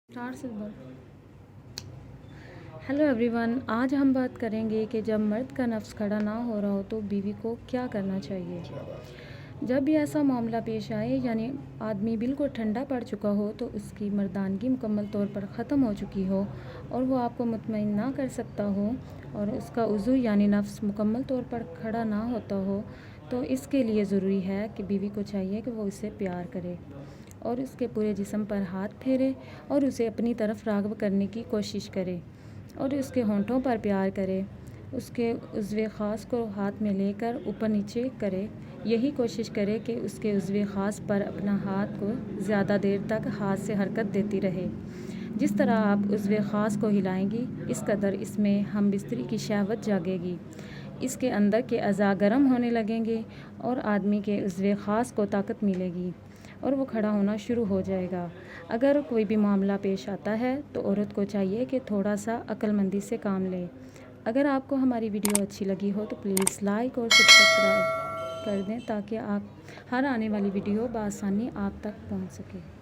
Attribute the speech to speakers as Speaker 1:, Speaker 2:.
Speaker 1: Star silver. Hello everyone, आज हम बात करेंगे कि जब मर्द का नफ्स खड़ा ना हो रहा हो तो बीवी को क्या करना चाहिए। जब भी ऐसा मामला पेश आए, यानी आदमी बिल्कुल ठंडा पड़ चुका हो, तो उसकी मर्दानगी मुकम्मल तौर पर ख़त्म हो चुकी हो और वो आपको मुतमईन ना कर सकता हो और उसका उज़ू यानी नफ्स मुकम्मल तौर पर खड़ा ना होता हो, तो इसके लिए ज़रूरी है कि बीवी को चाहिए कि वो उससे प्यार करे और उसके पूरे जिस्म पर हाथ फेरे और उसे अपनी तरफ राग़िब करने की कोशिश करे और उसके होंठों पर प्यार करे, उसके उज़्वे ख़ास को हाथ में लेकर ऊपर नीचे करे। यही कोशिश करे कि उसके उज़्वे ख़ास पर अपना हाथ को ज़्यादा देर तक हाथ से हरकत देती रहे। जिस तरह आप उज़्वे ख़ास को हिलाएंगी, इस कदर इसमें हम बिस्तरी की शहवत जागेगी, इसके अंदर के अज़ा गर्म होने लगेंगे और आदमी के उज़्वे ख़ास को ताकत मिलेगी और वो खड़ा होना शुरू हो जाएगा। अगर कोई भी मामला पेश आता है तो औरत को चाहिए कि थोड़ा सा अक्लमंदी से काम ले। अगर आपको हमारी वीडियो अच्छी लगी हो तो प्लीज़ लाइक और सब्सक्राइब कर दें ताकि आप हर आने वाली वीडियो बआसानी आप तक पहुंच सके।